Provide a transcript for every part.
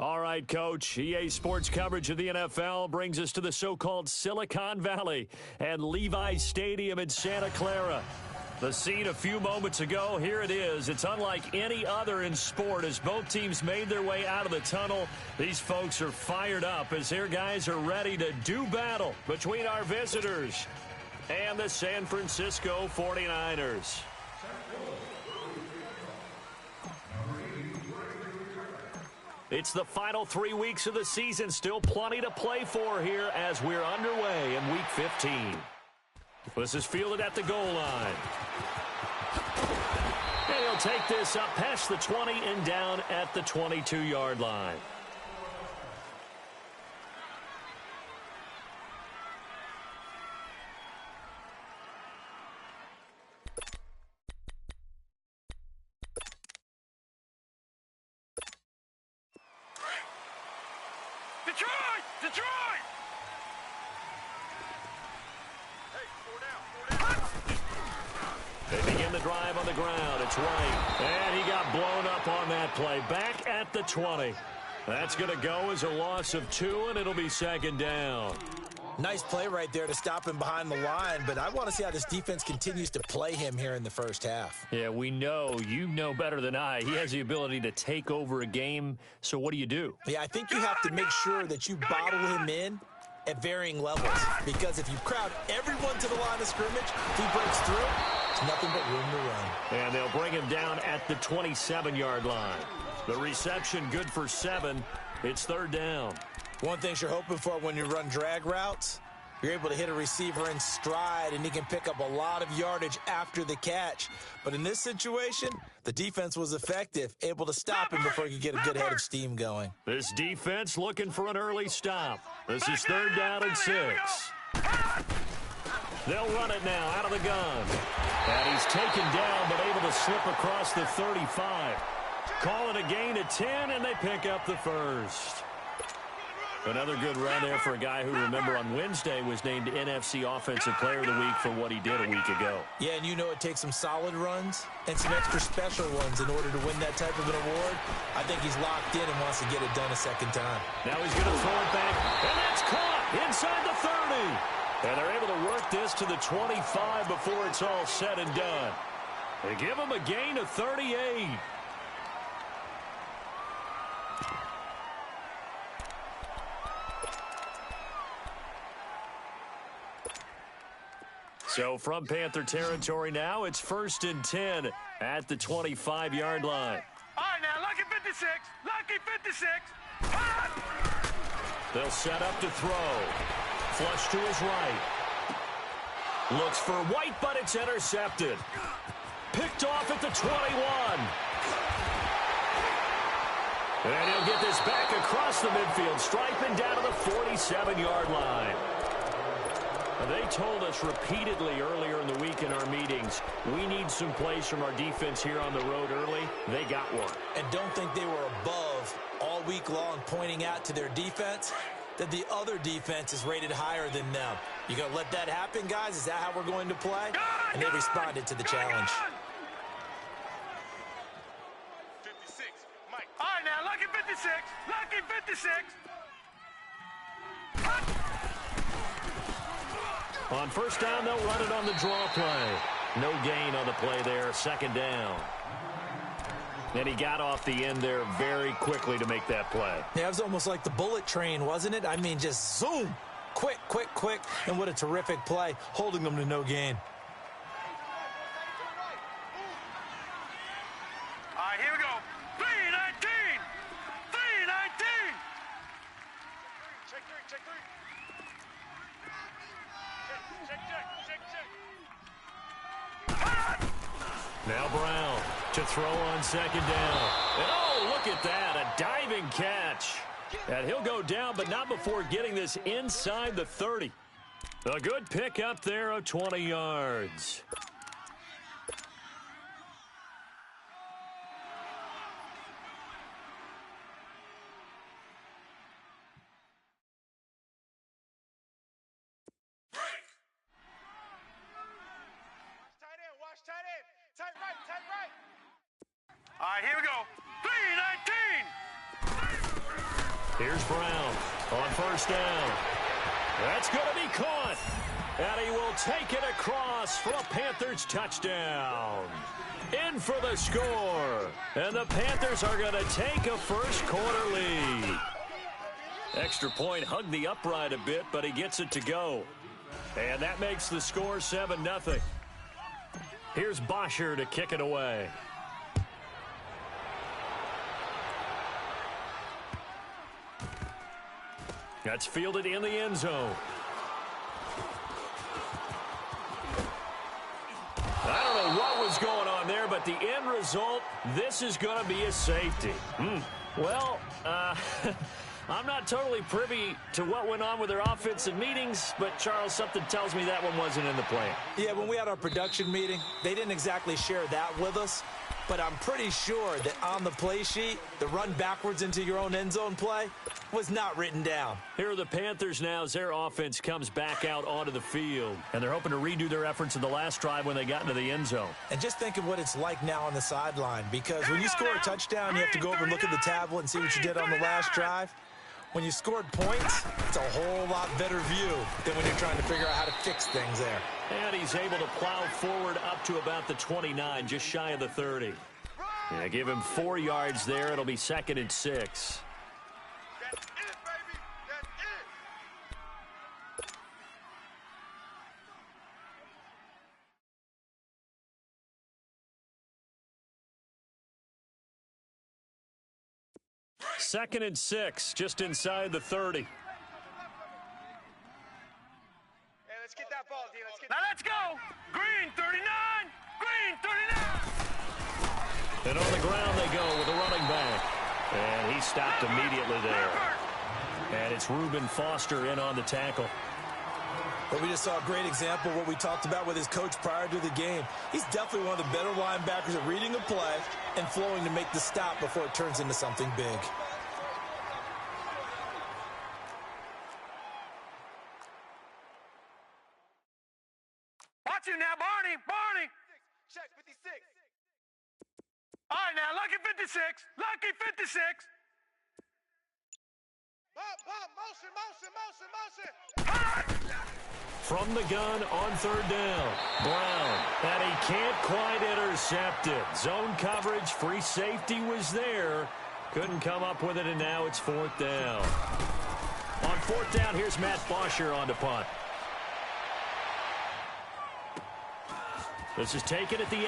All right, Coach. EA Sports coverage of the NFL brings us to the so-called Silicon Valley and Levi's Stadium in Santa Clara. The scene a few moments ago, here it is. It's unlike any other in sport as both teams made their way out of the tunnel. These folks are fired up as their guys are ready to do battle between our visitors and the San Francisco 49ers. It's the final 3 weeks of the season. Still plenty to play for here as we're underway in Week 15. This is fielded at the goal line. And he'll take this up past the 20 and down at the 22-yard line. Detroit! They begin the drive on the ground. It's White. And he got blown up on that play. Back at the 20. That's going to go as a loss of 2, and it'll be second down. Nice play right there to stop him behind the line, but I want to see how this defense continues to play him here in the first half. Yeah, we know. You know better than I. He has the ability to take over a game, so what do you do? Yeah, I think you have to make sure that you bottle him in at varying levels, because if you crowd everyone to the line of scrimmage, if he breaks through, it's nothing but room to run. And they'll bring him down at the 27-yard line. The reception good for 7. It's third down. One thing you're hoping for when you run drag routes, you're able to hit a receiver in stride, and he can pick up a lot of yardage after the catch. But in this situation, the defense was effective, able to stop him before he could get a good head of steam going. This defense looking for an early stop. This is third down and 6. They'll run it now out of the gun. And he's taken down but able to slip across the 35. Call it a gain of 10, and they pick up the first. Another good run there for a guy who, remember, on Wednesday was named NFC Offensive Player of the Week for what he did a week ago. Yeah, and you know it takes some solid runs and some extra special ones in order to win that type of an award. I think he's locked in and wants to get it done a second time. Now he's going to throw it back, and that's caught inside the 30. And they're able to work this to the 25 before it's all said and done. They give him a gain of 38. So from Panther territory now, it's 1st and 10 at the 25-yard line. All right, now, lucky 56. Lucky 56. They'll set up to throw. Flush to his right. Looks for White, but it's intercepted. Picked off at the 21. And he'll get this back across the midfield stripe and down to the 47-yard line. They told us repeatedly earlier in the week in our meetings, we need some plays from our defense here on the road early. They got one. And don't think they were above all week long pointing out to their defense that the other defense is rated higher than them. You going to let that happen, guys? Is that how we're going to play? And they responded to the challenge. 56. Mike. All right, now, lucky 56. Lucky 56. On first down, they'll run it on the draw play. No gain on the play there, second down. And he got off the end there very quickly to make that play. Yeah, it was almost like the bullet train, wasn't it? I mean, just zoom. Quick, quick, quick. And what a terrific play, holding them to no gain. All right, here we go. 3-19. 3-19. Check three. Check. Now Brown to throw on second down. And oh, look at that, a diving catch. And he'll go down, but not before getting this inside the 30. A good pick up there of 20 yards. Tight right. All right, here we go. 3-19. Here's Brown on first down. That's going to be caught. And he will take it across for a Panthers touchdown. In for the score. And the Panthers are going to take a first quarter lead. Extra point hugged the upright a bit, but he gets it to go. And that makes the score 7-0. Here's Bosher to kick it away. That's fielded in the end zone. I don't know what was going on there, but the end result, this is going to be a safety. Well, I'm not totally privy to what went on with their offensive meetings, but, Charles, something tells me that one wasn't in the plan. Yeah, when we had our production meeting, they didn't exactly share that with us, but I'm pretty sure that on the play sheet, the run backwards into your own end zone play was not written down. Here are the Panthers now as their offense comes back out onto the field, and they're hoping to redo their efforts in the last drive when they got into the end zone. And just think of what it's like now on the sideline, because when you score a touchdown, you have to go over and look at the tablet and see what you did on the last drive. When you scored points, it's a whole lot better view than when you're trying to figure out how to fix things there. And he's able to plow forward up to about the 29, just shy of the 30. Yeah, give him 4 yards there. It'll be 2nd and 6. That's it, baby. That's it. 2nd and 6, just inside the 30. Hey, let's get that ball, D. Now let's go. Green 39. Green 39. And on the ground they go with the running back. And he stopped immediately there. And it's Reuben Foster in on the tackle. But we just saw a great example of what we talked about with his coach prior to the game. He's definitely one of the better linebackers at reading a play and flowing to make the stop before it turns into something big. Watch him now, Barney. Barney. Check 56. All right, now, lucky 56. Lucky 56. Motion. From the gun on 3rd down, Brown. And he can't quite intercept it. Zone coverage, free safety was there. Couldn't come up with it, and now it's 4th down. On 4th down, here's Matt Bosher on to punt. This is taken at the 18.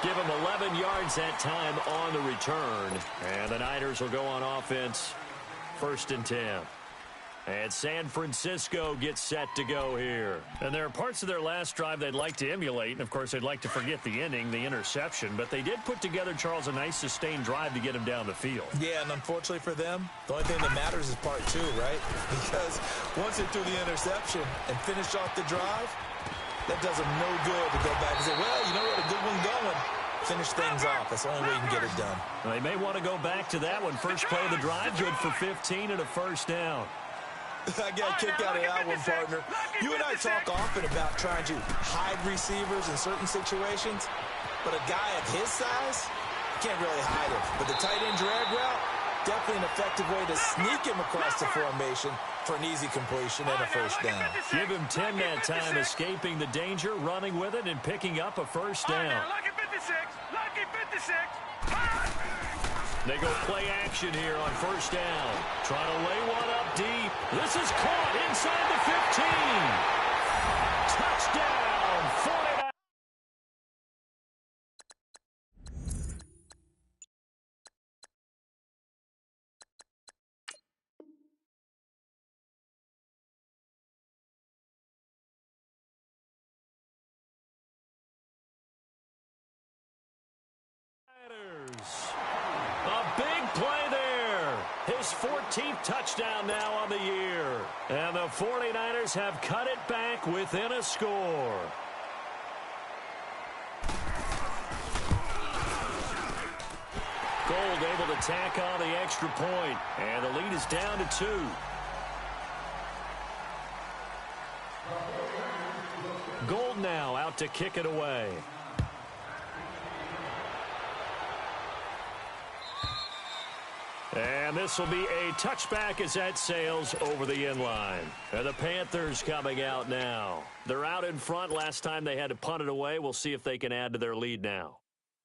Give him 11 yards that time on the return. And the Niners will go on offense, 1st and 10. And San Francisco gets set to go here. And there are parts of their last drive they'd like to emulate. And, of course, they'd like to forget the ending, the interception. But they did put together, Charles, a nice sustained drive to get him down the field. Yeah, and unfortunately for them, the only thing that matters is part 2, right? Because once they threw the interception and finished off the drive, that does them no good to go back and say, well, you know what, a good one going. Finish things off. That's the only way you can get it done. Well, they may want to go back to that one. First play of the drive, good for 15 and a 1st down. I got a kick out of that one, partner. You and I talk often about trying to hide receivers in certain situations, but a guy of his size, you can't really hide him. But the tight end drag route, definitely an effective way to sneak him across the formation for an easy completion and a 1st down. Give him 10 that time, escaping the danger, running with it, and picking up a 1st down. Lucky 56. Lucky 56. They go play action here on 1st down. Trying to lay one up deep. This is caught inside the 15. Touchdown, 49. A big play there. His 14th touchdown now on the year. And the 49ers have cut it back within a score. Gold able to tack on the extra point. And the lead is down to 2. Gold now out to kick it away. And this will be a touchback as that sails over the inline. And the Panthers coming out now. They're out in front. Last time they had to punt it away. We'll see if they can add to their lead now.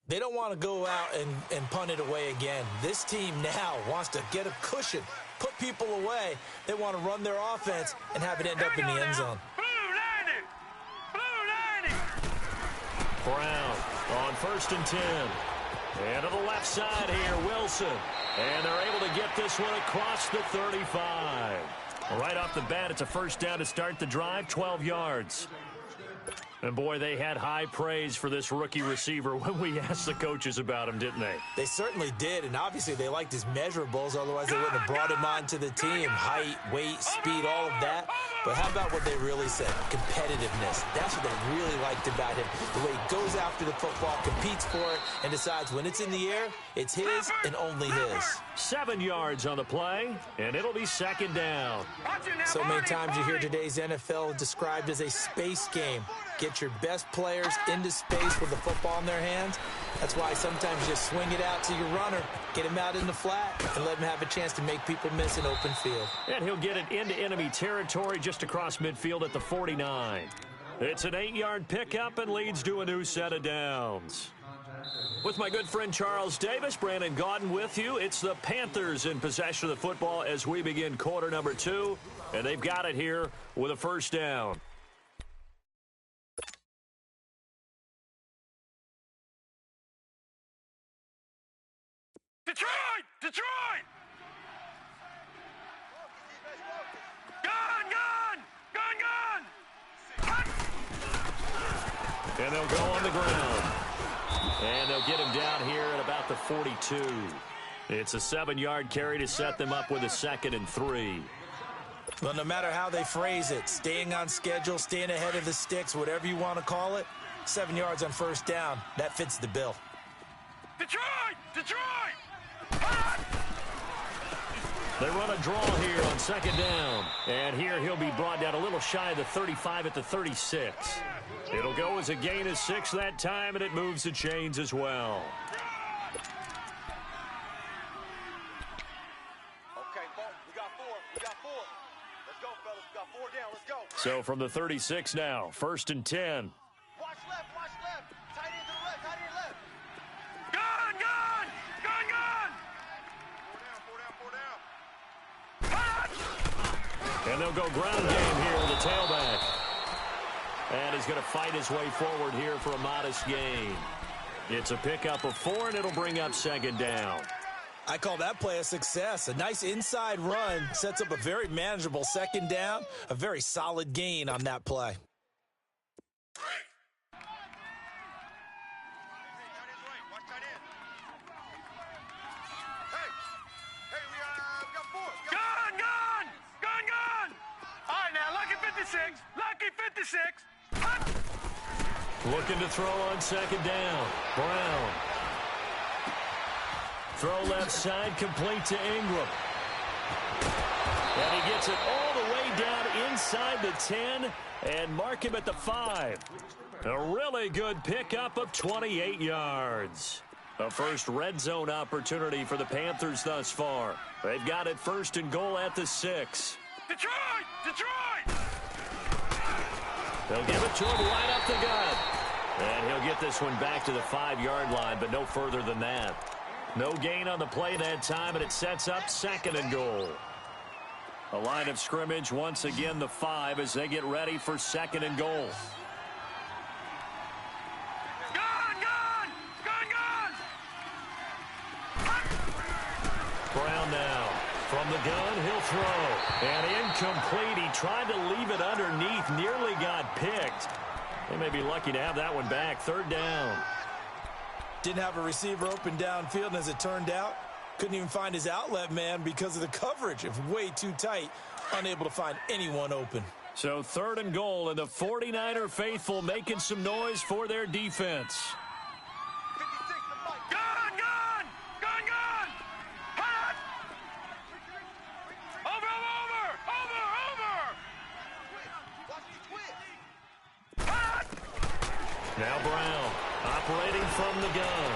They don't want to go out and punt it away again. This team now wants to get a cushion, put people away. They want to run their offense and have it end up in the end zone. Brown on 1st and 10. And to the left side here, Wilson. And they're able to get this one across the 35. Right off the bat, it's a first down to start the drive, 12 yards. And, boy, they had high praise for this rookie receiver when we asked the coaches about him, didn't they? They certainly did, and obviously they liked his measurables. Otherwise, they wouldn't have brought him onto the team. Height, weight, speed, all of that. But how about what they really said? Competitiveness. That's what they really liked about him. The way he goes after the football, competes for it, and decides when it's in the air, it's his and only his. 7 yards on the play, and it'll be 2nd down. So many times you hear today's NFL described as a space game. Get your best players into space with the football in their hands. That's why sometimes you just swing it out to your runner, get him out in the flat, and let him have a chance to make people miss an open field. And he'll get it into enemy territory just across midfield at the 49. It's an 8-yard pickup and leads to a new set of downs. With my good friend Charles Davis, Brandon Gaudin with you. It's the Panthers in possession of the football as we begin quarter number 2. And they've got it here with a first down. Detroit! Detroit! Gun! Gun! Gun! Gun! And they'll go on the ground. And they'll get him down here at about the 42. It's a 7-yard carry to set them up with a 2nd and 3. Well, no matter how they phrase it, staying on schedule, staying ahead of the sticks, whatever you want to call it, 7 yards on first down, that fits the bill. Detroit! Detroit! They run a draw here on 2nd down. And here he'll be brought down a little shy of the 35 at the 36. It'll go as a gain of 6 that time, and it moves the chains as well. Okay, we got 4. We got 4. Let's go, fellas. We got 4 down. Let's go. So from the 36 now, 1st and 10. Watch left. Watch left. Tight end to the left. Tight end left. Gun! Gun! Gun! Gun! 4 down. 4 down. 4 down. And they'll go ground game here with the tailback. And he's going to fight his way forward here for a modest gain. It's a pickup of 4, and it'll bring up 2nd down. I call that play a success. A nice inside run sets up a very manageable 2nd down, a very solid gain on that play. Gun! Gun! Gun! Gun! All right, now, lucky 56. Lucky 56. Looking to throw on 2nd down. Brown. Throw left side, complete to Ingram. And he gets it all the way down inside the 10 and mark him at the 5. A really good pickup of 28 yards. A first red zone opportunity for the Panthers thus far. They've got it 1st and goal at the 6. Detroit! Detroit! They'll give it to him right up the gut. And he'll get this one back to the 5-yard line, but no further than that. No gain on the play that time, and it sets up 2nd and goal. A line of scrimmage, once again the 5 as they get ready for 2nd and goal. Gun! Gun! Gun! Gun! Brown now. From the gun, he'll throw. And incomplete. He tried to leave it underneath, nearly got picked. They may be lucky to have that one back. 3rd down. Didn't have a receiver open downfield, and as it turned out, couldn't even find his outlet man because of the coverage. It was way too tight, unable to find anyone open. So 3rd and goal, and the 49er faithful making some noise for their defense. Gun! Gun! Gun! Gun! Hot! Over! Now Brown operating from the gun.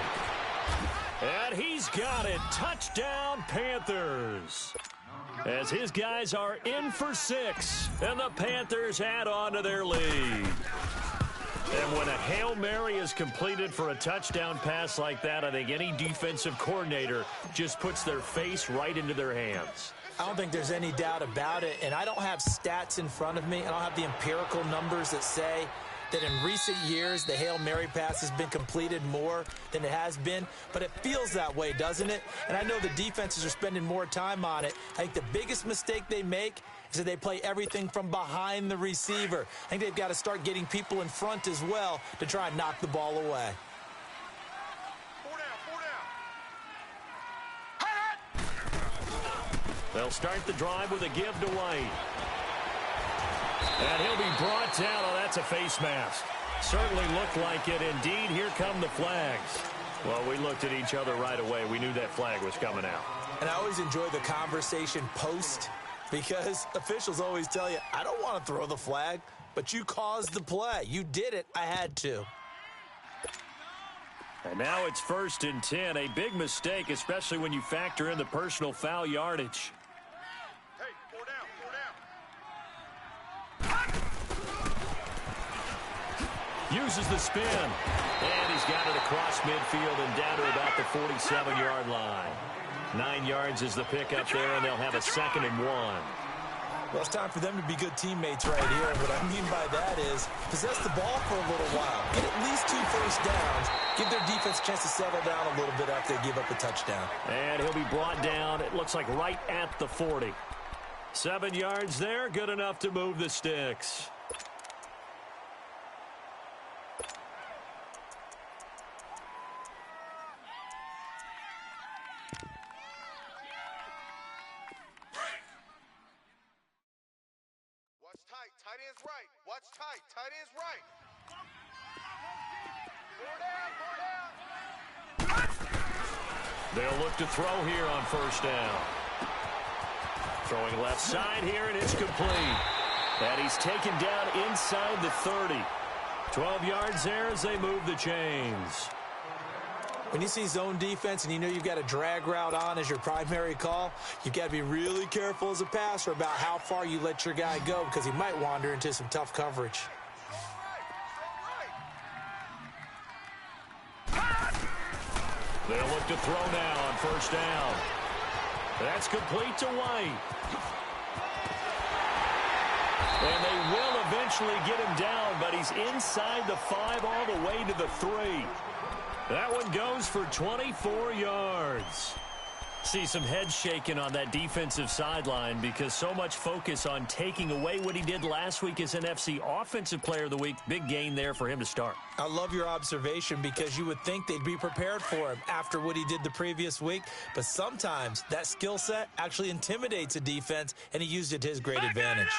And he's got it. Touchdown, Panthers. As his guys are in for 6, and the Panthers add on to their lead. And when a Hail Mary is completed for a touchdown pass like that, I think any defensive coordinator just puts their face right into their hands. I don't think there's any doubt about it, and I don't have stats in front of me. I don't have the empirical numbers that say that in recent years the Hail Mary pass has been completed more than it has been, but it feels that way, doesn't it? And I know the defenses are spending more time on it. I think the biggest mistake they make is that they play everything from behind the receiver. I think they've got to start getting people in front as well to try and knock the ball away. They'll start the drive with a give to White. And he'll be brought down. Oh, that's a face mask. Certainly looked like it. Indeed, here come the flags. Well, we looked at each other right away. We knew that flag was coming out. And I always enjoy the conversation post because officials always tell you, I don't want to throw the flag, but you caused the play. You did it. I had to. And now it's 1st and 10. A big mistake, especially when you factor in the personal foul yardage. Uses the spin. And he's got it across midfield and down to about the 47-yard line. 9 yards is the pickup there, and they'll have a 2nd and 1. Well, it's time for them to be good teammates right here. What I mean by that is possess the ball for a little while. Get at least 2 first downs. Give their defense a chance to settle down a little bit after they give up a touchdown. And he'll be brought down, it looks like right at the 40. 7 yards there, good enough to move the sticks. Tight end's right. Watch tight. Tight end's right. They'll look to throw here on 1st down. Throwing left side here, and it's complete. And he's taken down inside the 30. 12 yards there as they move the chains. When you see zone defense and you know you've got a drag route on as your primary call, you've got to be really careful as a passer about how far you let your guy go because he might wander into some tough coverage. They'll look to throw now on 1st down. That's complete to White. And they will eventually get him down, but he's inside the 5 all the way to the 3. That one goes for 24 yards. See some head shaking on that defensive sideline because so much focus on taking away what he did last week as NFC Offensive Player of the Week. Big gain there for him to start. I love your observation because you would think they'd be prepared for him after what he did the previous week. But sometimes that skill set actually intimidates a defense, and he used it to his great advantage.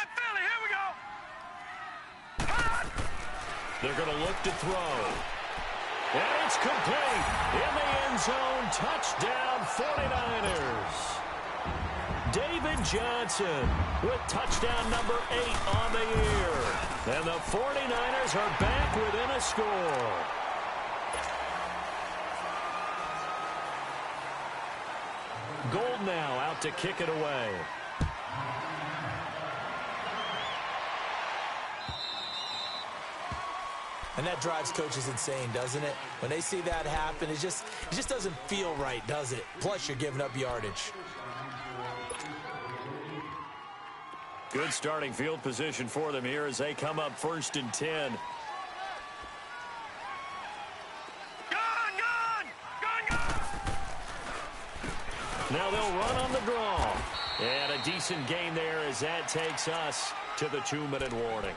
They're going to look to throw. And it's complete. In the end zone, touchdown 49ers. David Johnson with touchdown number 8 on the year. And the 49ers are back within a score. Gold now out to kick it away. And that drives coaches insane, doesn't it? When they see that happen, it just doesn't feel right, does it? Plus, you're giving up yardage. Good starting field position for them here as they come up 1st and 10. Now they'll run on the draw. And a decent gain there as that takes us to the 2-minute warning.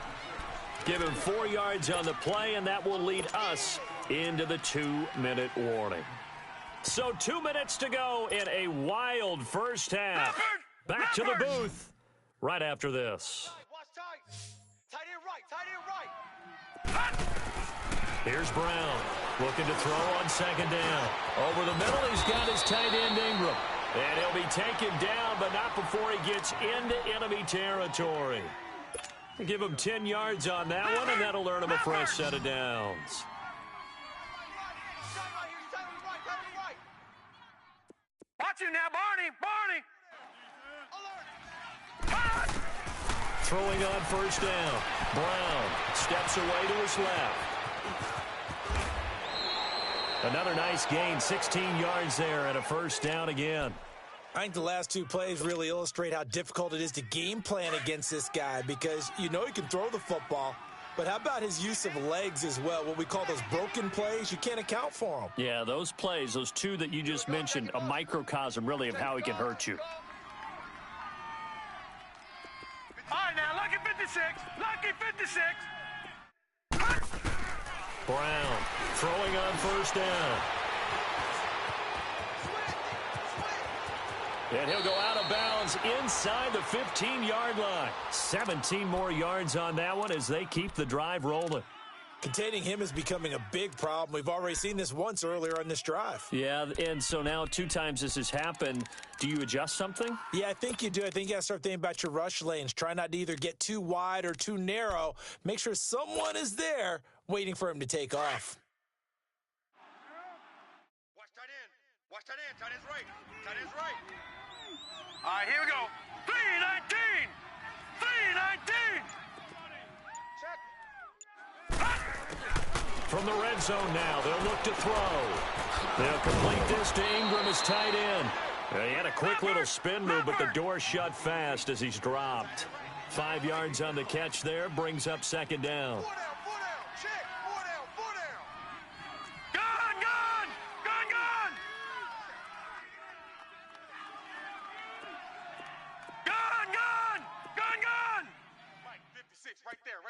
Give him 4 yards on the play, and that will lead us into the 2-minute warning. So 2 minutes to go in a wild first half. Back to the booth right after this. Tight end right. Here's Brown looking to throw on 2nd down. Over the middle, he's got his tight end Ingram. And he'll be taken down, but not before he gets into enemy territory. Give him 10 yards on that one, and that'll earn him a fresh set of downs. you now, Barney. Throwing on first down. Brown steps away to his left. Another nice gain, 16 yards there and a first down again. I think the last two plays really illustrate how difficult it is to game plan against this guy because you know he can throw the football, but how about his use of legs as well? What we call those broken plays, you can't account for them. Yeah, those plays, those two that you just mentioned, a microcosm really of how he can hurt you. All right, now, lucky 56. Lucky 56. Brown throwing on first down. And he'll go out of bounds inside the 15-yard line. 17 more yards on that one as they keep the drive rolling. Containing him is becoming a big problem. We've already seen this once earlier on this drive. Yeah, and so now 2 times this has happened. Do you adjust something? Yeah, I think you do. I think you got to start thinking about your rush lanes. Try not to either get too wide or too narrow. Make sure someone is there waiting for him to take off. Watch tight end. Watch tight end. Tight end's right. Tight end's right. All right, here we go. 319. 319. From the red zone now, they'll look to throw. They'll complete this to Ingram as tight end. He had a quick little spin move, but the door shut fast as he's dropped. 5 yards on the catch there, brings up second down. 4 down. Check. 4 down. Gun. Mike, 56, right there.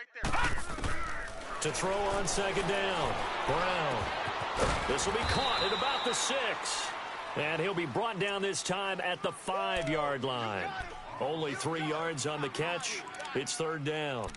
To throw on second down. Brown. This will be caught at about the 6. And he'll be brought down this time at the 5-yard line. Only 3 yards on the catch. It's third down.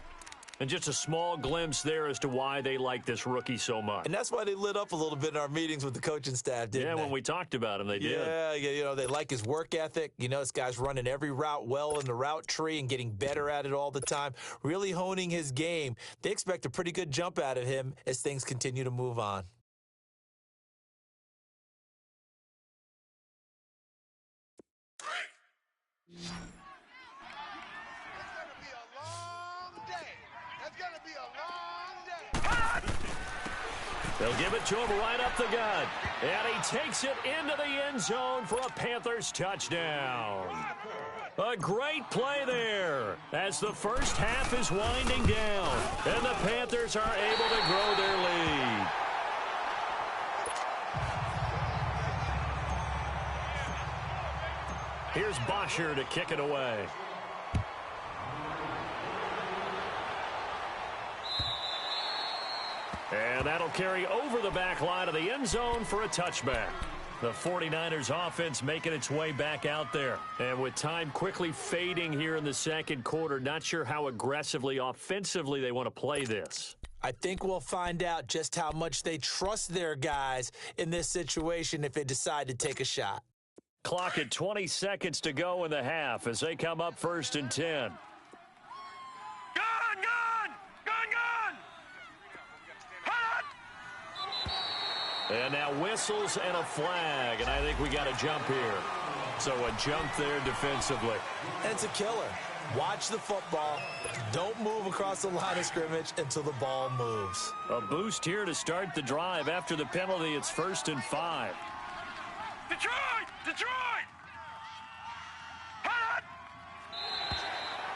And just a small glimpse there as to why they like this rookie so much. And that's why they lit up a little bit in our meetings with the coaching staff, didn't they? Yeah, when we talked about him, they did. Yeah, you know, they like his work ethic. You know, this guy's running every route well in the route tree and getting better at it all the time, really honing his game. They expect a pretty good jump out of him as things continue to move on. They'll give it to him right up the gut. And he takes it into the end zone for a Panthers touchdown. A great play there as the first half is winding down. And the Panthers are able to grow their lead. Here's Bosher to kick it away. And that'll carry over the back line of the end zone for a touchback. The 49ers offense making its way back out there. And with time quickly fading here in the second quarter, not sure how aggressively, offensively they want to play this. I think we'll find out just how much they trust their guys in this situation if they decide to take a shot. Clock at 20 seconds to go in the half as they come up 1st and 10. And now whistles and a flag, and I think we got a jump here. So a jump there defensively. And it's a killer. Watch the football. Don't move across the line of scrimmage until the ball moves. A boost here to start the drive. After the penalty, it's 1st and 5. Detroit!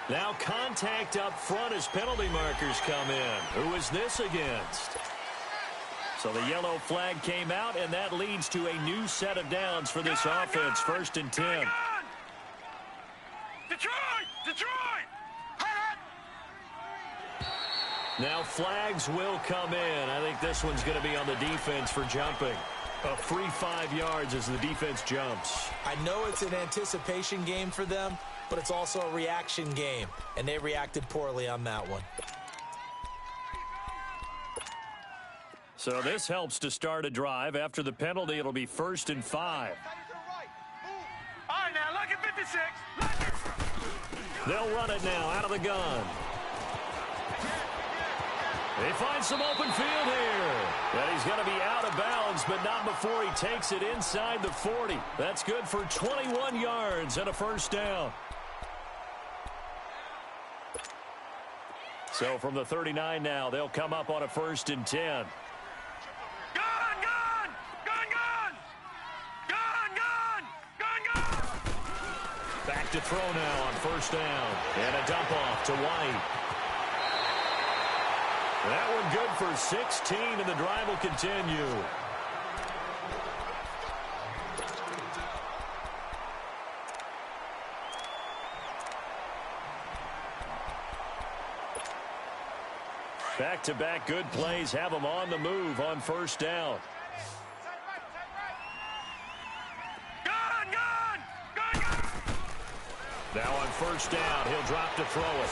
Now contact up front as penalty markers come in. Who is this against? So the yellow flag came out, and that leads to a new set of downs for this offense. 1st and 10. Detroit! Now flags will come in. I think this one's going to be on the defense for jumping. A free 5 yards as the defense jumps. I know it's an anticipation game for them, but it's also a reaction game, and they reacted poorly on that one. So this helps to start a drive. After the penalty, it'll be 1st and 5. All right, now, look at 56. They'll run it now out of the gun. He finds some open field here. And he's going to be out of bounds, but not before he takes it inside the 40. That's good for 21 yards and a first down. So from the 39 now, they'll come up on a 1st and 10. Back to throw now on 1st down. And a dump off to White. That one good for 16, and the drive will continue. Back-to-back good plays have them on the move on 1st down. Now on 1st down, he'll drop to throw it.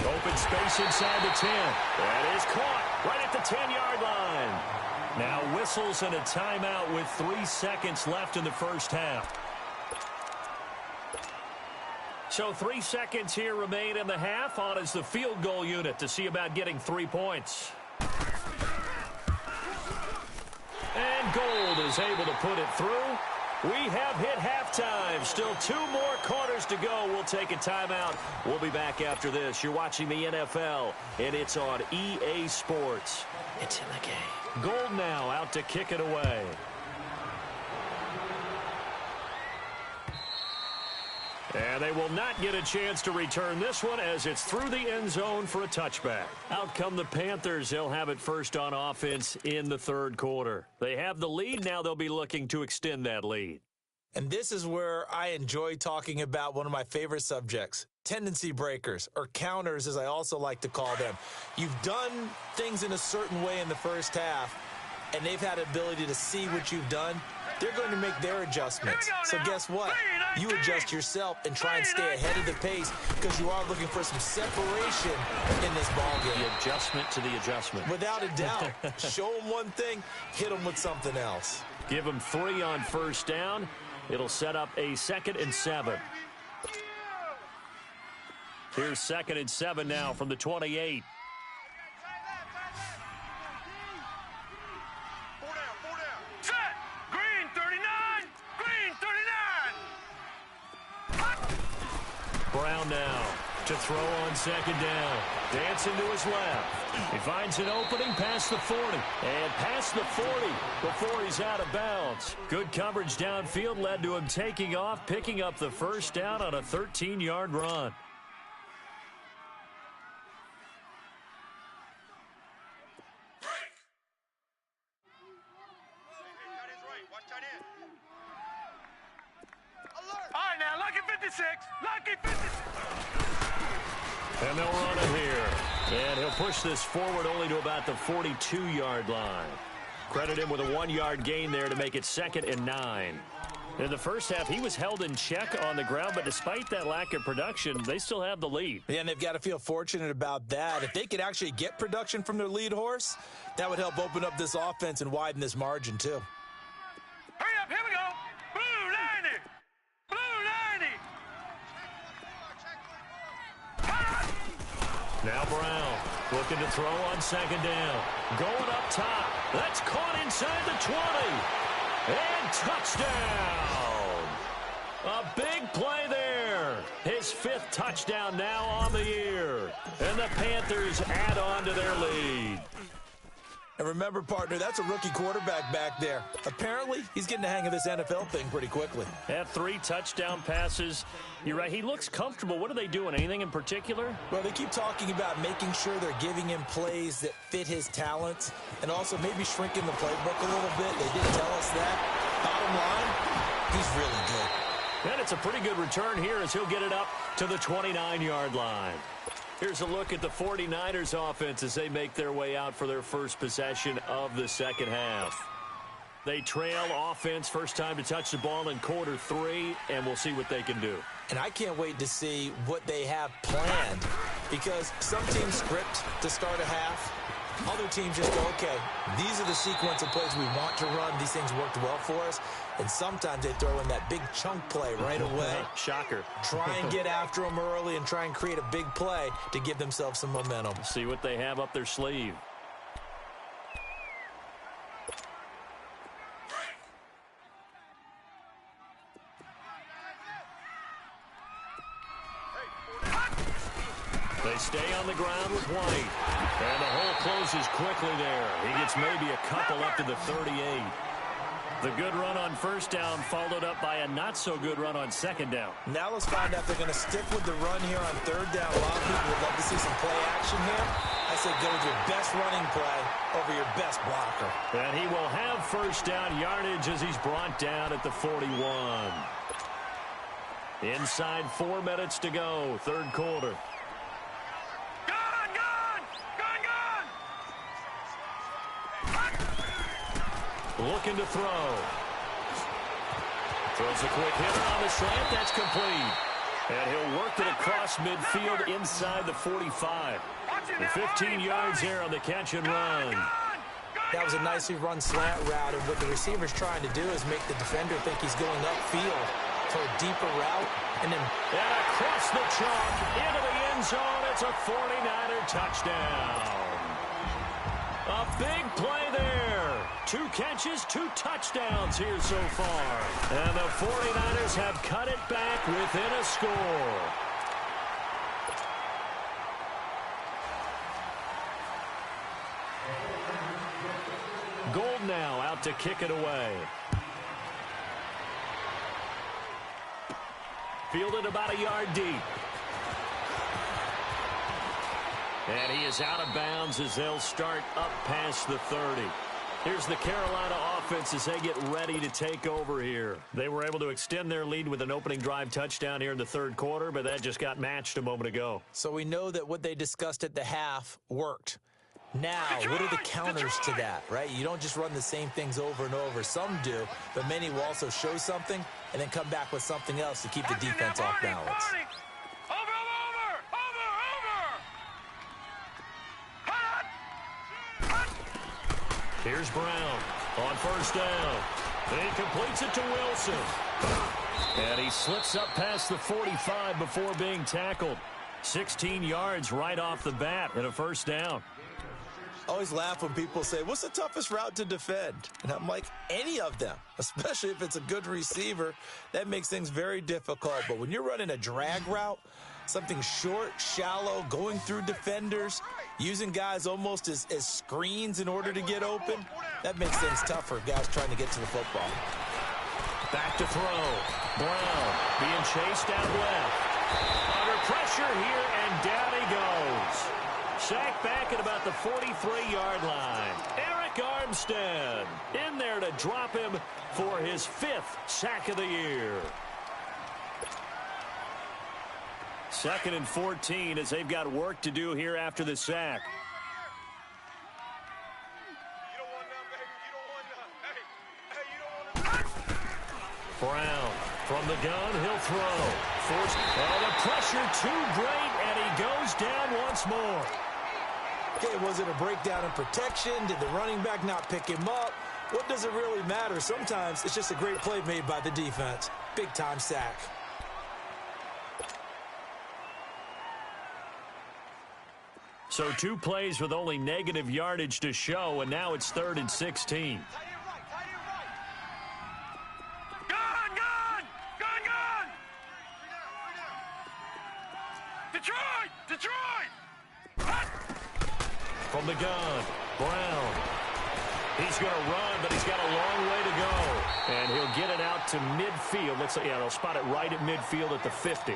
Open space inside the 10. That is caught right at the 10-yard line. Now whistles and a timeout with 3 seconds left in the first half. So 3 seconds here remain in the half. On is the field goal unit to see about getting 3 points. And Gold is able to put it through. We have hit halftime. Still 2 more quarters to go. We'll take a timeout. We'll be back after this. You're watching the NFL, and it's on EA Sports. It's in the game. Gold now out to kick it away. And they will not get a chance to return this one as it's through the end zone for a touchback. Out come the Panthers. They'll have it first on offense in the 3rd quarter. They have the lead. Now they'll be looking to extend that lead. And this is where I enjoy talking about one of my favorite subjects, tendency breakers, or counters as I also like to call them. You've done things in a certain way in the first half, and they've had the ability to see what you've done. They're going to make their adjustments. So guess what? You adjust yourself and try and stay ahead of the pace because you are looking for some separation in this ballgame. The adjustment to the adjustment. Without a doubt. Show them one thing, hit them with something else. Give them 3 on 1st down. It'll set up a 2nd and 7. Here's 2nd and 7 now from the 28. Brown now to throw on 2nd down. Dancing to his left. He finds an opening past the 40. And past the 40 before he's out of bounds. Good coverage downfield led to him taking off, picking up the 1st down on a 13-yard run. And they'll run it here. And he'll push this forward only to about the 42-yard line. Credit him with a 1-yard gain there to make it 2nd and 9. In the first half, he was held in check on the ground, but despite that lack of production, they still have the lead. Yeah, and they've got to feel fortunate about that. If they could actually get production from their lead horse, that would help open up this offense and widen this margin, too. Hurry up, here we go. Blue 90. Blue 90. Now Brown looking to throw on 2nd down. Going up top. That's caught inside the 20. And touchdown. A big play there. His 5th touchdown now on the year. And the Panthers add on to their lead. And remember, partner, that's a rookie quarterback back there. Apparently, he's getting the hang of this NFL thing pretty quickly. Had 3 touchdown passes. You're right, he looks comfortable. What are they doing? Anything in particular? Well, they keep talking about making sure they're giving him plays that fit his talents and also maybe shrinking the playbook a little bit. They did tell us that. Bottom line, he's really good. And it's a pretty good return here as he'll get it up to the 29-yard line. Here's a look at the 49ers offense as they make their way out for their first possession of the second half. They trail offense, first time to touch the ball in quarter 3, and we'll see what they can do. And I can't wait to see what they have planned because some teams script to start a half, Other teams just go, okay, these are the sequence of plays we want to run. These things worked well for us. And sometimes they throw in that big chunk play right away. Shocker. Try and get after them early and try and create a big play to give themselves some momentum. See what they have up their sleeve. They stay on the ground with White. And the hole closes quickly there. He gets maybe a couple up to the 38. The good run on first down followed up by a not-so-good run on second down. Now let's find out if they're going to stick with the run here on third down. A lot of people would love to see some play action here. I say go with your best running play over your best blocker. And he will have first down yardage as he's brought down at the 41. Inside 4 minutes to go, third quarter. Looking to throw. Throws a quick hitter on the slant. That's complete. And he'll work it across midfield inside the 45. The 15 yards there on the catch and run. That was a nicely run slant route. And what the receiver's trying to do is make the defender think he's going upfield for a deeper route. And across the chalk into the end zone. It's a 49er touchdown. A big play there. 2 catches, 2 touchdowns here so far. And the 49ers have cut it back within a score. Gold now out to kick it away. Fielded about a yard deep. And he is out of bounds as they'll start up past the 30. Here's the Carolina offense as they get ready to take over here. They were able to extend their lead with an opening drive touchdown here in the third quarter, but that just got matched a moment ago. So we know that what they discussed at the half worked. Now, what are the counters to that, right? You don't just run the same things over and over. Some do, but many will also show something and then come back with something else to keep the defense off balance. Here's Brown on first down. He completes it to Wilson. And he slips up past the 45 before being tackled. 16 yards right off the bat and a first down. I always laugh when people say, what's the toughest route to defend? And I'm like, any of them, especially if it's a good receiver. That makes things very difficult. But when you're running a drag route, something short, shallow, going through defenders, using guys almost as screens in order to get open, that makes things tough for guys trying to get to the football. Back to throw. Brown being chased out left. Under pressure here, and down he goes. Sacked back at about the 43-yard line. Eric Armstead in there to drop him for his 5th sack of the year. 2nd and 14 as they've got work to do here after the sack. Brown from the gun, he'll throw. Forced, the pressure too great, and he goes down once more. Okay, was it a breakdown in protection? Did the running back not pick him up? What does it really matter? Sometimes it's just a great play made by the defense. Big-time sack. So 2 plays with only negative yardage to show, and now it's 3rd and 16. From the gun, Brown. He's going to run, but he's got a long way to go. And he'll get it out to midfield. They'll spot it right at midfield at the 50.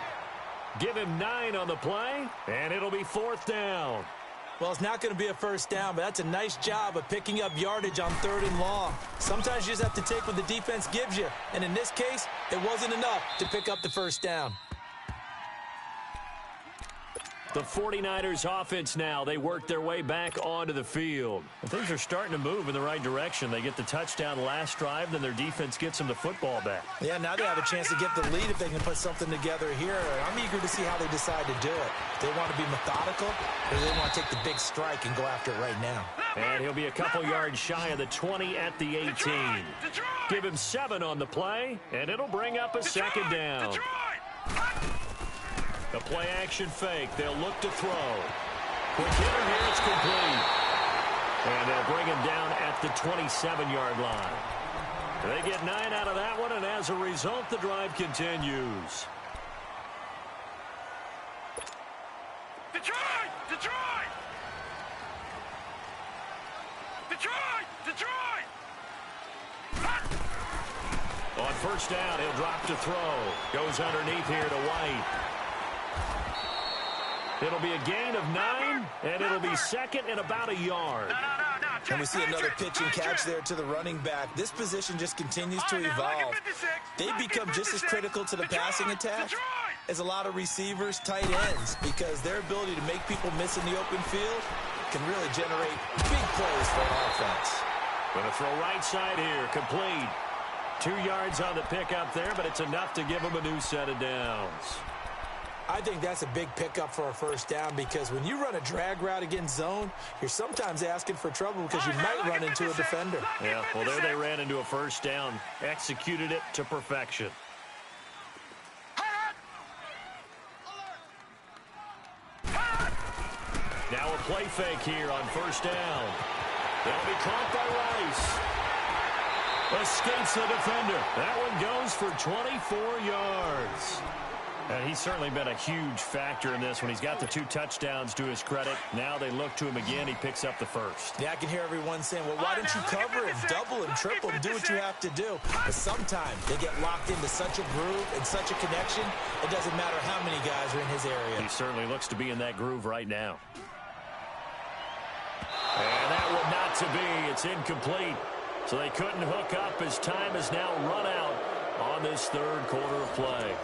Give him 9 on the play, and it'll be 4th down. Well, it's not going to be a first down, but that's a nice job of picking up yardage on 3rd and long. Sometimes you just have to take what the defense gives you. And in this case, it wasn't enough to pick up the first down. The 49ers offense now, they work their way back onto the field. And things are starting to move in the right direction. They get the touchdown last drive, then their defense gets them the football back. Yeah, now they have a chance to get the lead if they can put something together here. I'm eager to see how they decide to do it. They want to be methodical, or they want to take the big strike and go after it right now. And he'll be a couple yards shy of the 20 at the 18. Give him 7 on the play, and it'll bring up a second down. The play-action fake. They'll look to throw. Quick hitter here. It's complete. And they'll bring him down at the 27-yard line. They get 9 out of that one, and as a result, the drive continues. Detroit! Detroit! Detroit! Detroit! On first down, he'll drop to throw. Goes underneath here to White. It'll be a gain of 9, and it'll be second and about a yard. And we see another pitch and catch there to the running back. This position just continues to evolve. They become just as critical to the passing attack as a lot of receivers, tight ends, because their ability to make people miss in the open field can really generate big plays for an offense. Going to throw right side here, complete. 2 yards on the pickup there, but it's enough to give them a new set of downs. I think that's a big pickup for a first down, because when you run a drag route against zone, you're sometimes asking for trouble because you might run into a defender. Yeah, well, there they ran into a first down, executed it to perfection. Now a play fake here on first down. They'll be caught by Rice. Escapes the defender. That one goes for 24 yards. And he's certainly been a huge factor in this when he's got the 2 touchdowns to his credit. Now they look to him again. He picks up the first. Yeah, I can hear everyone saying, well, why don't you cover him, double him, triple him, do what you have to do. But sometimes they get locked into such a groove and such a connection, it doesn't matter how many guys are in his area. He certainly looks to be in that groove right now. And that one not to be. It's incomplete. So they couldn't hook up as time has now run out on this third quarter of play.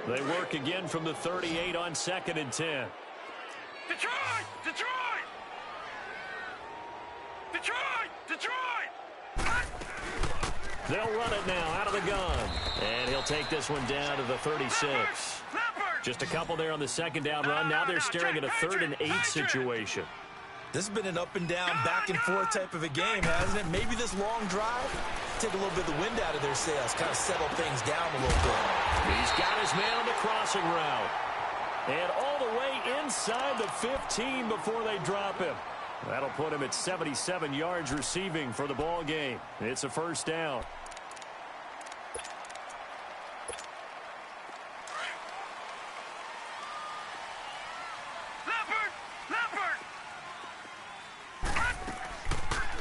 They work again from the 38 on 2nd and 10. Detroit! Detroit! Detroit! Detroit! They'll run it now out of the gun. And he'll take this one down to the 36. Just a couple there on the second down run. Now they're staring at a 3rd and 8 situation. This has been an up and down, back and forth type of a game, hasn't it? Maybe this long drive, take a little bit of the wind out of their sails, kind of settle things down a little bit. He's got his man on the crossing route. And all the way inside the 15 before they drop him. That'll put him at 77 yards receiving for the ball game. It's a first down.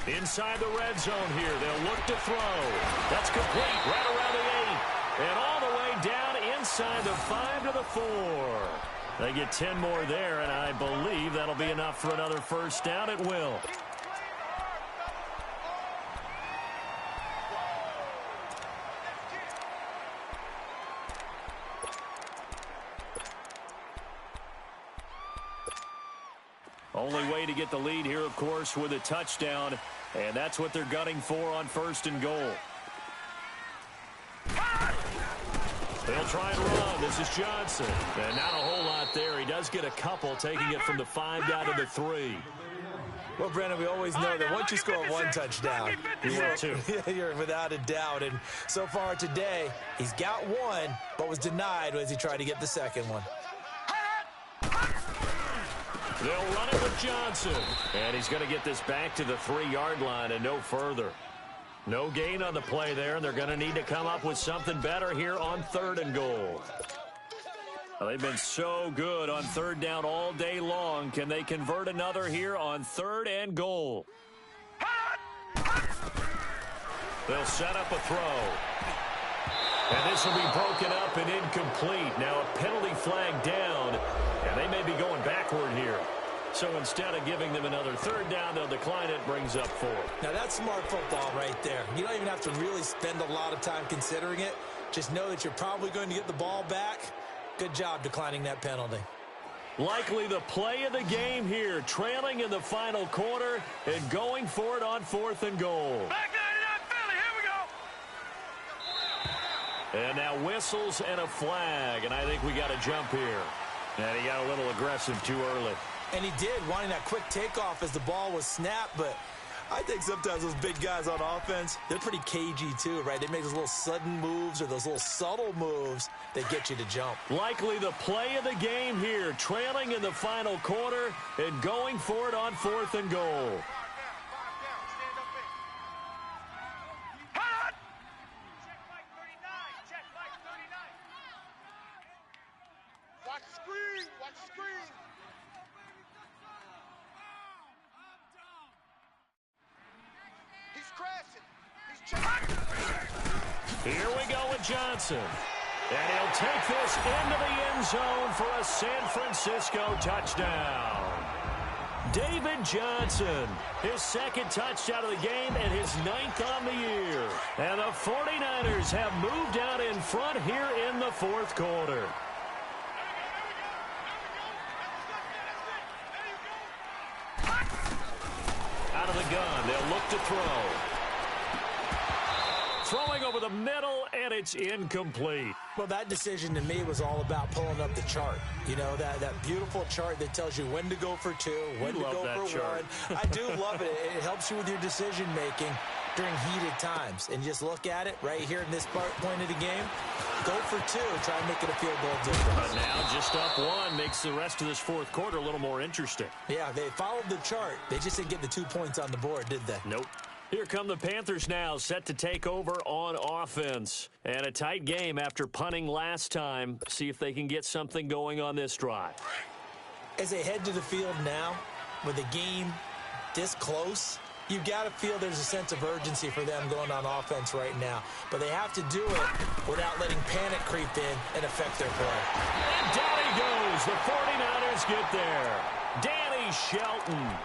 Inside the red zone here. They'll look to throw. That's complete right around the 8. And all the way down inside the 5 to the 4. They get 10 more there, and I believe that'll be enough for another first down. It will. Only way to get the lead here, of course, with a touchdown. And that's what they're gunning for on 1st and goal. They'll try and run. This is Johnson. And not a whole lot there. He does get a couple, taking it from the 5 down to the 3. Well, Brandon, we always know that once you score 1 touchdown, you're without a doubt. And so far today, he's got 1, but was denied as he tried to get the second one. They'll run it with Johnson. And he's going to get this back to the 3-yard line and no further. No gain on the play there, and they're going to need to come up with something better here on 3rd and goal. Well, they've been so good on 3rd down all day long. Can they convert another here on 3rd and goal? They'll set up a throw. And this will be broken up and incomplete. Now a penalty flag down, and they may be going backward here. So instead of giving them another third down, they'll decline it, brings up 4. Now, that's smart football right there. You don't even have to really spend a lot of time considering it. Just know that you're probably going to get the ball back. Good job declining that penalty. Likely the play of the game here, trailing in the final quarter and going for it on 4th and goal. Back 99 Philly, here we go. And now whistles and a flag, and I think we got a jump here. And he got a little aggressive too early. And he did, wanting that quick takeoff as the ball was snapped, but I think sometimes those big guys on offense, they're pretty cagey too, right? They make those little sudden moves or those little subtle moves that get you to jump. Likely the play of the game here, trailing in the final quarter and going for it on 4th and goal. Watch screen, watch screen. He's crashing. He's checking. Here we go with Johnson. And he'll take this into the end zone for a San Francisco touchdown. David Johnson, his 2nd touchdown of the game and his 9th on the year. And the 49ers have moved out in front here in the 4th quarter. Out of the gun, they'll look to throw. Throwing over the middle, and it's incomplete. Well, that decision to me was all about pulling up the chart. You know, that beautiful chart that tells you when to go for 2, when to go for chart. 1. I do love it. It helps you with your decision-making during heated times. And just look at it right here in this point of the game. Go for 2. Try and make it a field goal difference. But now just up 1 makes the rest of this 4th quarter a little more interesting. Yeah, they followed the chart. They just didn't get the 2 points on the board, did they? Nope. Here come the Panthers now, set to take over on offense. And a tight game after punting last time. See if they can get something going on this drive. As they head to the field now, with the game this close, you've got to feel there's a sense of urgency for them going on offense right now. But they have to do it without letting panic creep in and affect their play. And down he goes. The 49ers get there. Danny Shelton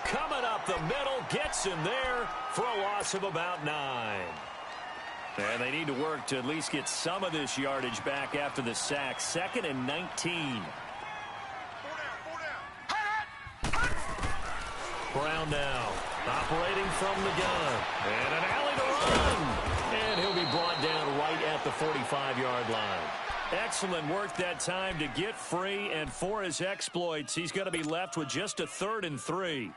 coming up the middle, gets him there for a loss of about 9. And they need to work to at least get some of this yardage back after the sack. 2nd and 19. Brown now, operating from the gun. And an alley to run. And he'll be brought down right at the 45-yard line. Excellent work that time to get free, and for his exploits, he's going to be left with just a 3rd and 3.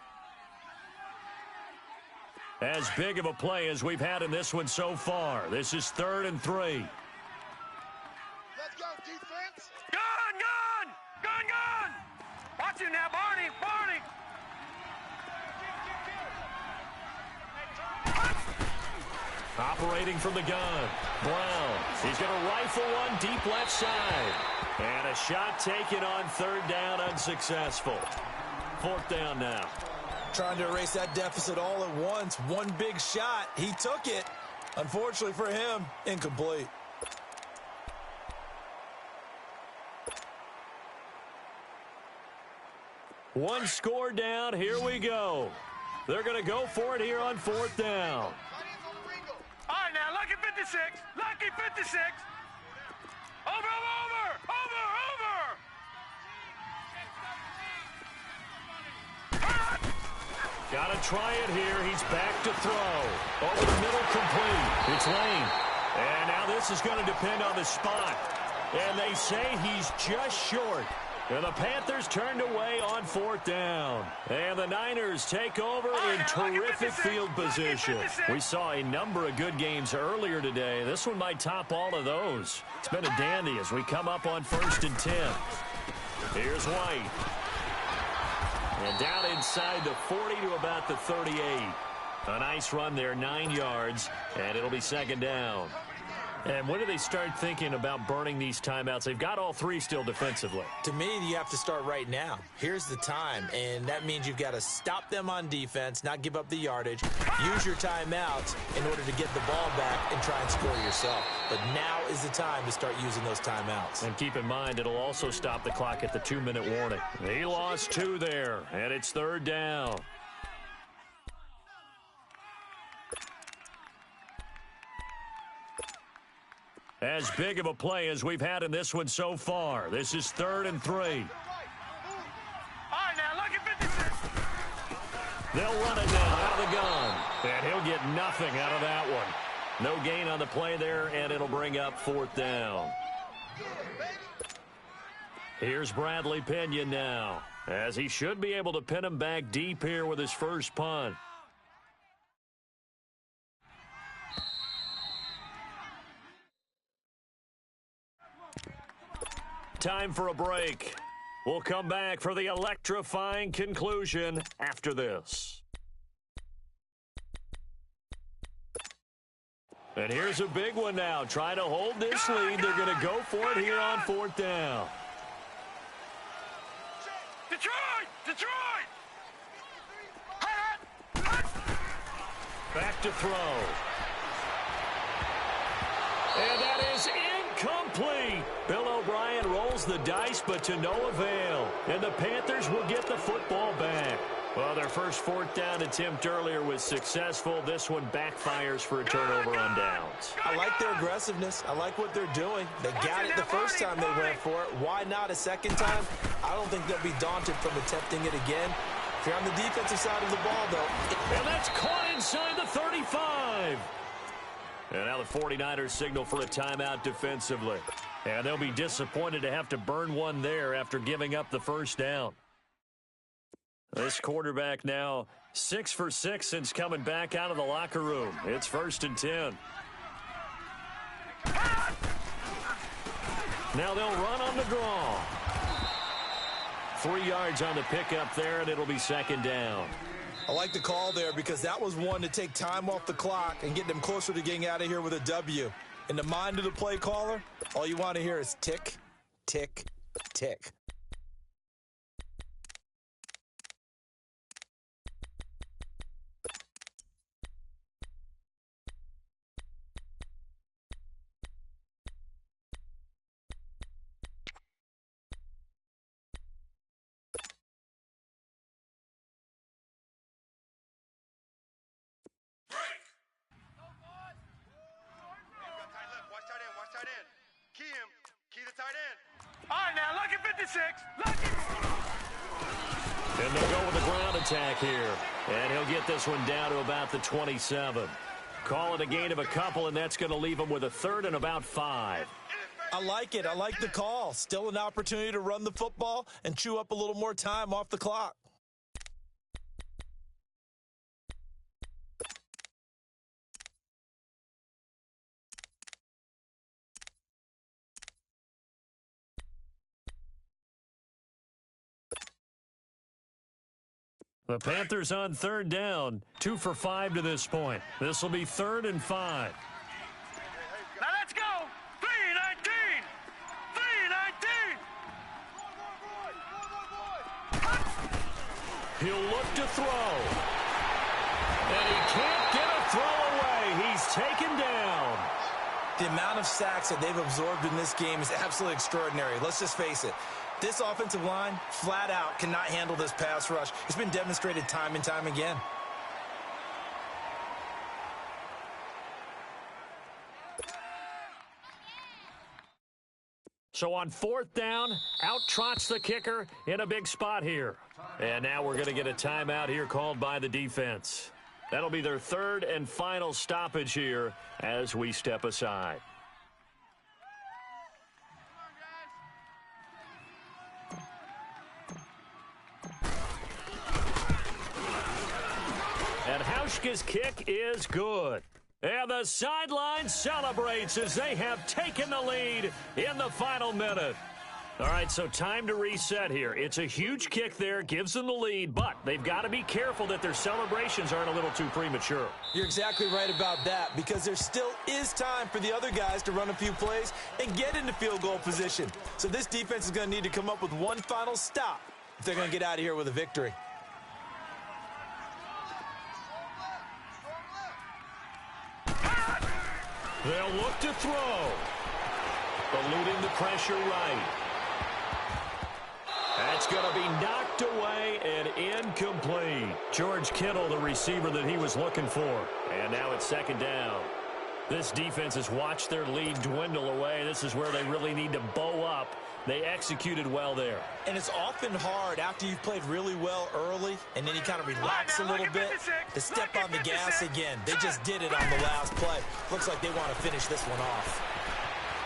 As big of a play as we've had in this one so far. This is 3rd and 3. Let's go, defense. Gun, gun, gun, gun. Watch him now, Barney, Barney. Operating from the gun. Brown. He's going to rifle one deep left side. And a shot taken on 3rd down, unsuccessful. 4th down now. Trying to erase that deficit all at once. One big shot. He took it. Unfortunately for him, incomplete. One score down. Here we go. They're going to go for it here on 4th down. All right, now, lucky 56. Lucky 56. Over, over, over, over, over. Got to try it here. He's back to throw. Over the middle, complete. It's Lane. And now this is going to depend on the spot. And they say he's just short. And the Panthers turned away on 4th down. And the Niners take over in terrific field position. We saw a number of good games earlier today. This one might top all of those. It's been a dandy as we come up on 1st and 10. Here's White. And down inside the 40 to about the 38. A nice run there, 9 yards, and it'll be 2nd down. And when do they start thinking about burning these timeouts? They've got all three still defensively. To me, you have to start right now. Here's the time, and that means you've got to stop them on defense, not give up the yardage, use your timeouts in order to get the ball back and try and score yourself. But now is the time to start using those timeouts. And keep in mind, it'll also stop the clock at the 2-minute warning. He lost 2 there, and it's 3rd down. As big of a play as we've had in this one so far. This is 3rd and 3. All right, now look at 56. They'll run it now out of the gun. And he'll get nothing out of that one. No gain on the play there, and it'll bring up 4th down. Here's Bradley Pinion now, as he should be able to pin him back deep here with his first punt. Time for a break. We'll come back for the electrifying conclusion after this. And here's a big one now. Trying to hold this lead. They're going to go for it here on 4th down. Detroit! Detroit! Back to throw. And that is incomplete. Bill O'Brien rolls the dice, but to no avail. And the Panthers will get the football back. Well, their first 4th down attempt earlier was successful. This one backfires for a turnover on downs. I like their aggressiveness. I like what they're doing. They got it the first time they went for it. Why not a second time? I don't think they'll be daunted from attempting it again. If you're on the defensive side of the ball, though. And that's caught inside the 35. And now the 49ers signal for a timeout defensively. And they'll be disappointed to have to burn one there after giving up the first down. This quarterback now 6 for 6 since coming back out of the locker room. It's 1st and 10. Now they'll run on the draw. 3 yards on the pickup there, and it'll be 2nd down. I like the call there because that was one to take time off the clock and get them closer to getting out of here with a W. In the mind of the play caller, all you want to hear is tick, tick, tick. Key the tight end. All right, now look at 56. Look And they'll go with a ground attack here. And he'll get this one down to about the 27. Call it a gain of a couple, and that's going to leave him with a 3rd and about 5. I like it. I like the call. Still an opportunity to run the football and chew up a little more time off the clock. The Panthers on 3rd down, 2 for 5 to this point. This will be 3rd and 5. Now let's go. 3-19. 3-19. He'll look to throw. And he can't get a throw away. He's taken down. The amount of sacks that they've absorbed in this game is absolutely extraordinary. Let's just face it. This offensive line, flat out, cannot handle this pass rush. It's been demonstrated time and time again. So on 4th down, out trots the kicker in a big spot here. And now we're going to get a timeout here called by the defense. That'll be their 3rd and final stoppage here as we step aside. And Hauschka's kick is good. And the sideline celebrates as they have taken the lead in the final minute. All right, so time to reset here. It's a huge kick there, gives them the lead, but they've got to be careful that their celebrations aren't a little too premature. You're exactly right about that, because there still is time for the other guys to run a few plays and get into field goal position. So this defense is going to need to come up with one final stop if they're going to get out of here with a victory. They'll look to throw. Eluding the pressure right. That's going to be knocked away and incomplete. George Kittle, the receiver that he was looking for. And now it's second down. This defense has watched their lead dwindle away. This is where they really need to bow up. They executed well there. And it's often hard after you've played really well early and then you kind of relax a little bit to step on the gas again. They just did it on the last play. Looks like they want to finish this one off.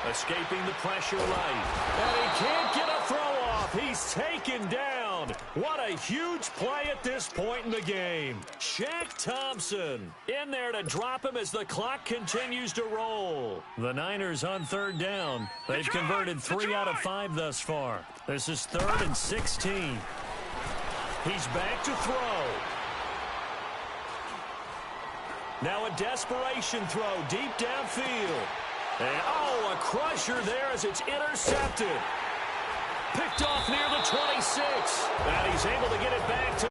Escaping the pressure right. And he can't get a throw off. He's taken down. What a huge play at this point in the game. Shaq Thompson in there to drop him as the clock continues to roll. The Niners on third down. They've converted 3 out of 5 thus far. This is 3rd and 16. He's back to throw. Now a desperation throw deep downfield. And, a crusher there as it's intercepted. Picked off near the 26. And he's able to get it back to